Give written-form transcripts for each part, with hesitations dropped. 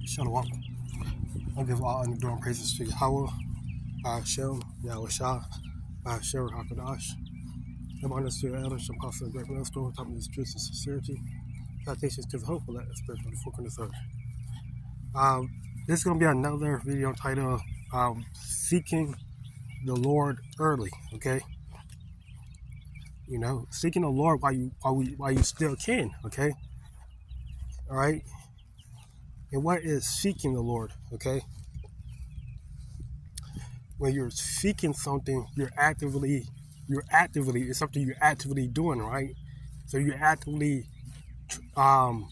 Shalom. I give all unadorned praises to Yahweh, Hashem, Yahweh Shah, Hashem, HaKadosh. I'm honored to the elders, apostle, and great minister, who taught me the truth and sincerity. Citations to the hopeful that the spiritual the fork and the third. This is going to be another video titled Seeking the Lord Early, okay? You know, seeking the Lord while you still can, okay? All right? And what is seeking the Lord, okay? When you're seeking something, it's something you're actively doing, right? So you're actively trying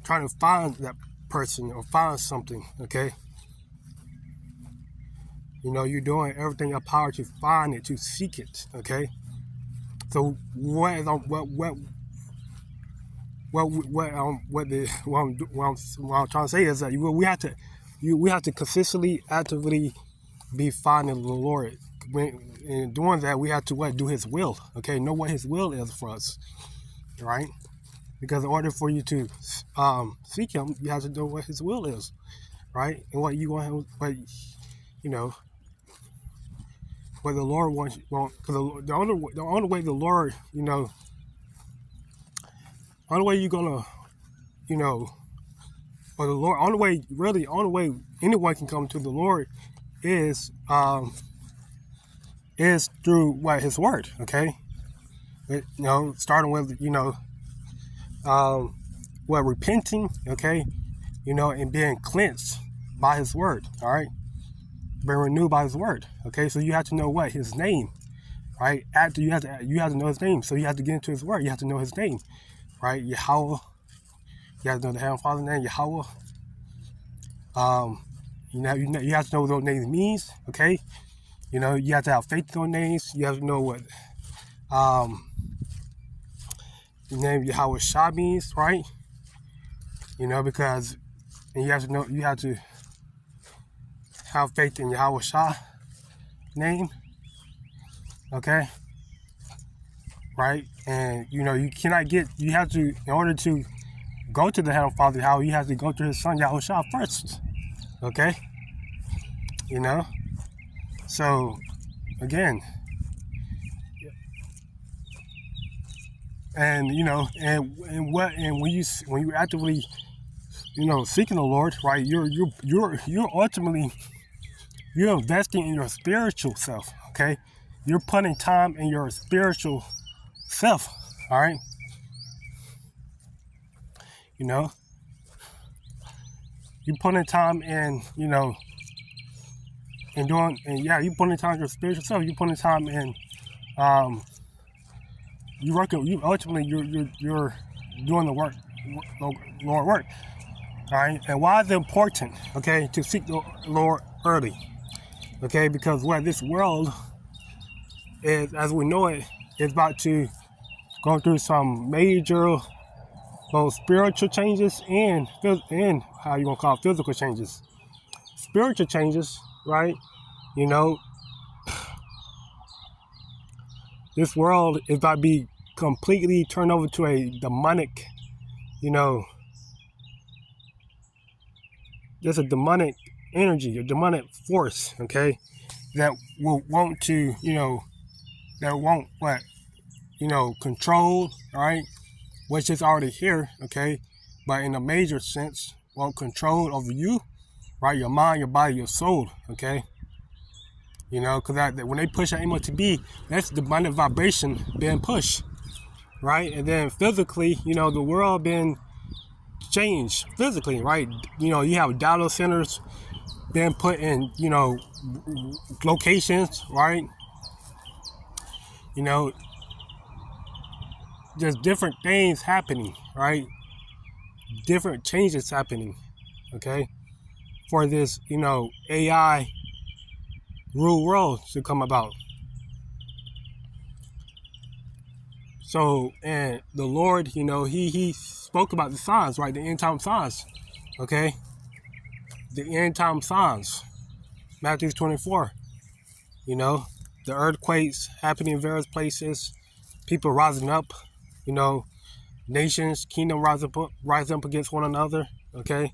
to find that person or find something, okay? You know, you're doing everything in your power to find it, to seek it, okay? So what I'm trying to say is that we have to consistently, actively be finding the Lord. In doing that, we have to do His will. Okay, know what His will is for us, right? Because in order for you to seek Him, you have to know what His will is, right? And what you want Him, what the Lord wants. Because the only way the Lord, the only way you're gonna, or the Lord, only way anyone can come to the Lord is through His word, okay? Starting with repenting, okay, and being cleansed by His word, all right, being renewed by His word, okay. So you have to know what His name, right? After you have to know His name, so you have to get into His word. You have to know His name, right? Yahweh. You have to know the Heavenly Father's name, Yahweh. You have to know what those names means, okay? You have to have faith in those names. You have to know what the name Yahweh Shah means, right? Because you have to have faith in Yahweh Shah name, okay? Right? And you have to, in order to go to the Heavenly Father, you have to go to His Son Yahweh Shah first, okay? So again, and when you actively seeking the Lord, right, you're ultimately investing in your spiritual self, okay? You're putting time in your spiritual self, all right? You're putting time in, you're putting time in your spiritual self. You're putting time in, you're doing the work, Lord work, all right? And why is it important, okay, to seek the Lord early, okay? Because this world is, as we know it, is about to go through some major both spiritual changes and how you gonna call it, physical changes. Spiritual changes, right? This world is about to be completely turned over to a demonic, there's a demonic energy, a demonic force, okay, that will want to, control, right? Which is already here, okay, but in a major sense, want control over you, right? Your mind, your body, your soul, okay? Because when they push that MOTB, that's the demonic vibration being pushed, right? And then physically, the world being changed physically, right? You have data centers being put in, locations, right? Just different things happening, right? Different changes happening, okay? For this, AI rule world to come about. So, and the Lord, He spoke about the signs, right? The end time signs, okay? The end time signs, Matthew 24, the earthquakes happening in various places, people rising up, nations, kingdom rise up against one another, okay?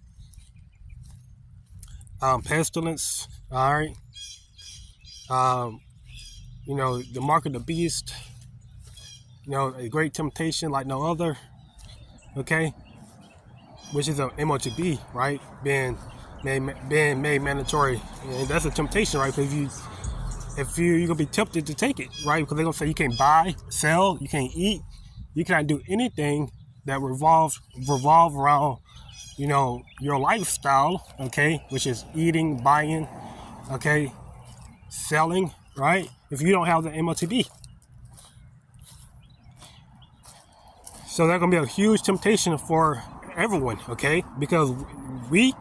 Pestilence, all right? The mark of the beast, a great temptation like no other, okay? Which is a MOTB, right? Being made mandatory. And that's a temptation, right? Because if you're going to be tempted to take it, right? Because they're going to say you can't buy, sell, you can't eat, you cannot do anything that revolve around, your lifestyle, okay? Which is eating, buying, okay? Selling, right? If you don't have the MOTB. So that's going to be a huge temptation for everyone, okay? Because we,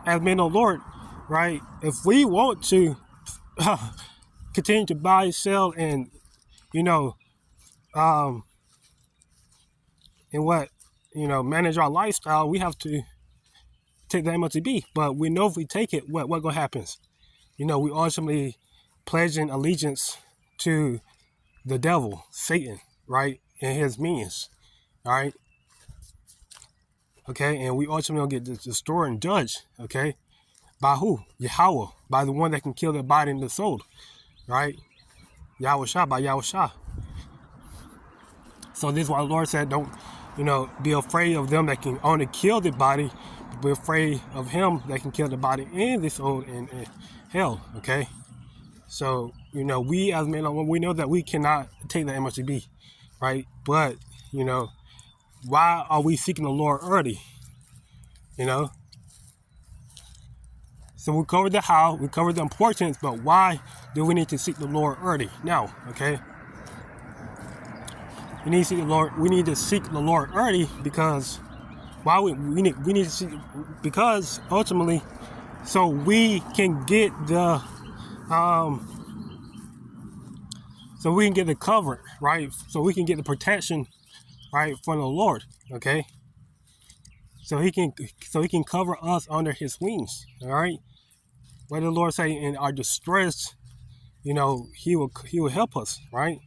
as men of the Lord, right? If we want to continue to buy, sell, and manage our lifestyle, we have to take the MOTB. But we know if we take it, what gonna happen? We ultimately pledging allegiance to the devil, Satan, right, and his minions, all right. Okay, and we ultimately gonna get destroyed and judged, okay, by who? Yahweh, by the one that can kill the body and the soul, right? Yahushua, by Yahushua. So this is why the Lord said, don't, be afraid of them that can only kill the body, but be afraid of him that can kill the body and the soul in hell, okay? So, we as men, we know that we cannot take the MOTB, right? But, why are we seeking the Lord early? So we covered the how, we covered the importance, but why do we need to seek the Lord early now? Okay. We need to seek the Lord early because why we need to seek, because ultimately, so we can get the cover, right? So we can get the protection, right, from the Lord, okay? So he can cover us under his wings, all right? What the Lord say, in our distress, he will help us, right?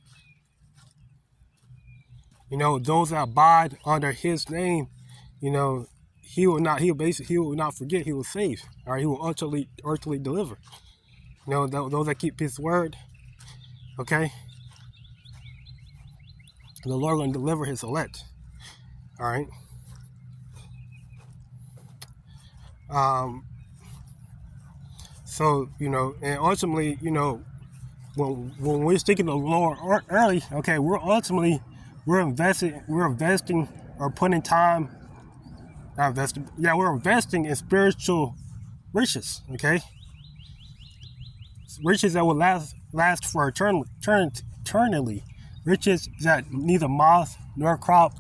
Those that abide under his name, he will not forget, he will save, all right? He will utterly deliver. Those that keep his word, okay? The Lord will deliver his elect, all right? So, and ultimately, when we're sticking to the Lord early, okay, we're investing or putting time, we're investing in spiritual riches, okay? Riches that will last for eternally. Riches that neither moth nor crop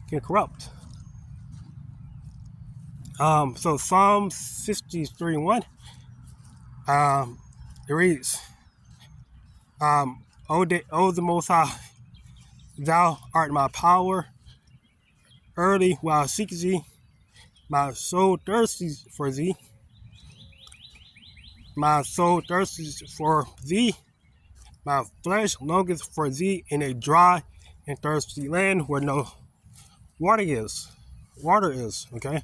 can corrupt. So Psalm 63:1, it reads, O the Most High, thou art my power. Early will I seek thee. My soul thirsts for thee. My soul thirsts for thee. My flesh longeth for thee in a dry and thirsty land where no water is. Okay?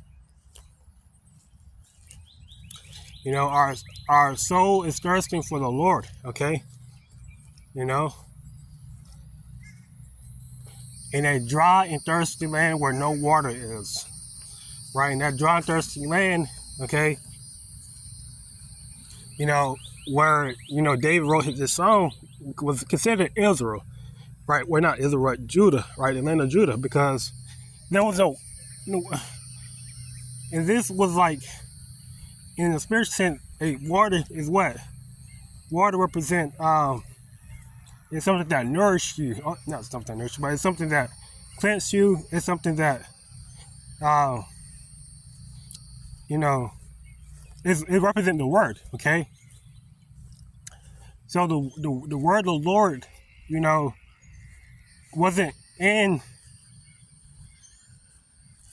Our soul is thirsting for the Lord, okay? In a dry and thirsty land where no water is, right? In that dry and thirsty land, okay, where, David wrote this song, was considered Israel, right? Well, not Israel, right? Judah, right? The land of Judah, because there was no, and this was like, in the spiritual sense, water is what? Water represents, it's something that nourishes you. Not something that nourishes you, but it's something that cleanses you. It's something that, it represents the word, okay? So the word of the Lord, wasn't in,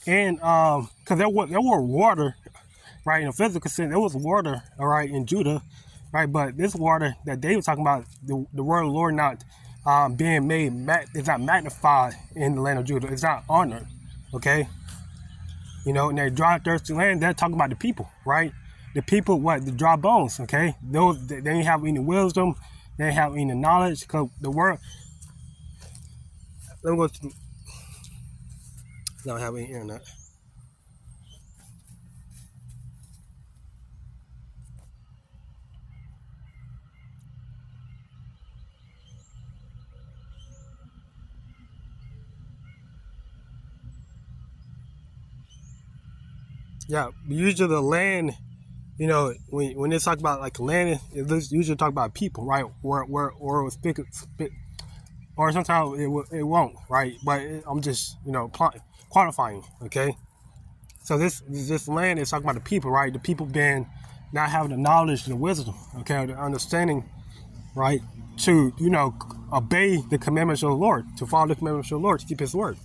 because there were water, right, in a physical sense, there was water, all right, in Judah, right, but this water that David was talking about, the word of the Lord not being made, it's not magnified in the land of Judah, it's not honored, okay? You know, and that dry, thirsty land, they're talking about the people, right? The people, what? The dry bones, okay? Those, they didn't have any wisdom, they didn't have any knowledge, because the world, let me go to, don't have any internet. Yeah, usually the land, you know, when they talk about like land, it usually talk about people, right? Or it will speak, or sometimes it won't, right? But I'm just, you know, quantifying, okay? So this land is talking about the people, right? The people being not having the knowledge and the wisdom, okay, the understanding, right? To, you know, obey the commandments of the Lord, to follow the commandments of the Lord, to keep His word,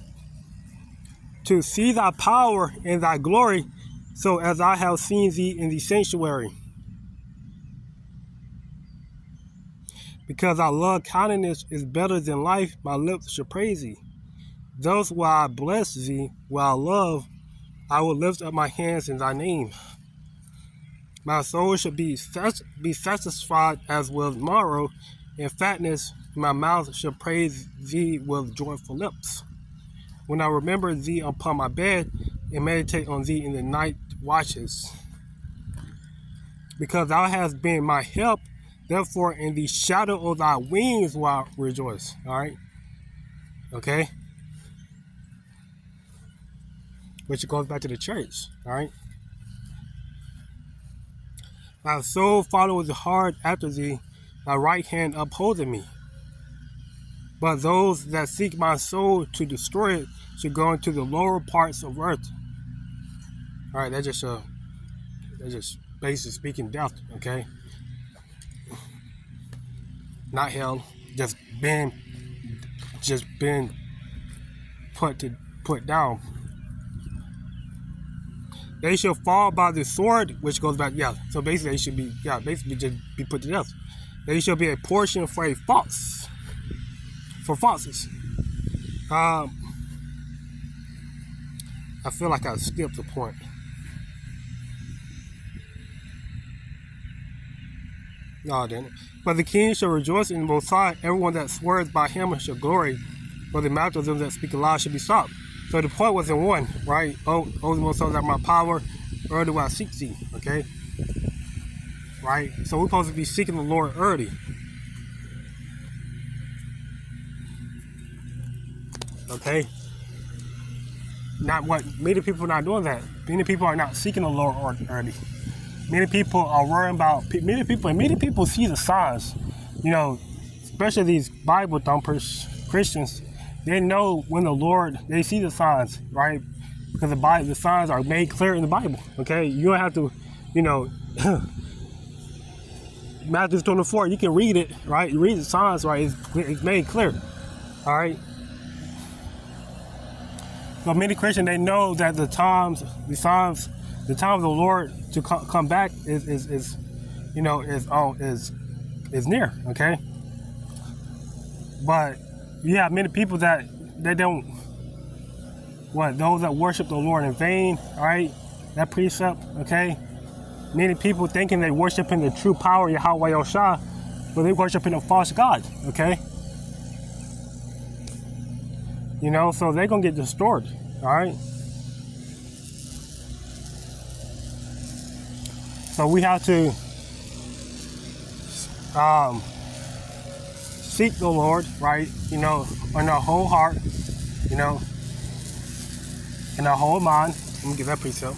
to see thy power and thy glory. So as I have seen thee in the sanctuary, because thy love kindness is better than life, my lips shall praise thee. Thus will I bless thee, will I love, I will lift up my hands in thy name. My soul shall be satisfied as with marrow, and fatness, my mouth shall praise thee with joyful lips. When I remember thee upon my bed, and meditate on thee in the night watches. Because thou hast been my help, therefore in the shadow of thy wings will I rejoice. All right? Okay? Which goes back to the church. All right? My soul followeth hard after thee, thy right hand upholding me. But those that seek my soul to destroy it should go into the lower parts of earth. All right, that's just basically speaking death, okay? Not hell, just been put down. They shall fall by the sword, which goes back, yeah. So basically, they should be, yeah, basically just be put to death. They shall be a portion for foxes. I feel like I skipped a point. No, I didn't. But the king shall rejoice in the Most High. Everyone that swears by him shall glory. But the mouth of them that speak aloud shall be stopped. So the point was in one, right? Oh, the Most High, that my power, early will I seek thee. Okay? Right? So we're supposed to be seeking the Lord early. Okay? Not what many people are not doing that. Many people are not seeking the Lord early. Many people are worrying about, many people see the signs, you know, especially these Bible thumpers, Christians. They know when the Lord, they see the signs, right? Because the signs are made clear in the Bible, okay? You don't have to, you know, Matthew 24, you can read it, right? You read the signs, right? It's made clear, all right? So many Christians, they know that the time of the Lord to come back is near, okay? But you have many people that they don't, those that worship the Lord in vain, all right? That precept, okay? Many people thinking they worship in the true power of Yahweh Yoshua, but they worship in a false God, okay? You know, so they're gonna get distorted, all right? So we have to seek the Lord, right? You know, in our whole heart, you know, in our whole mind. Let me give that precept.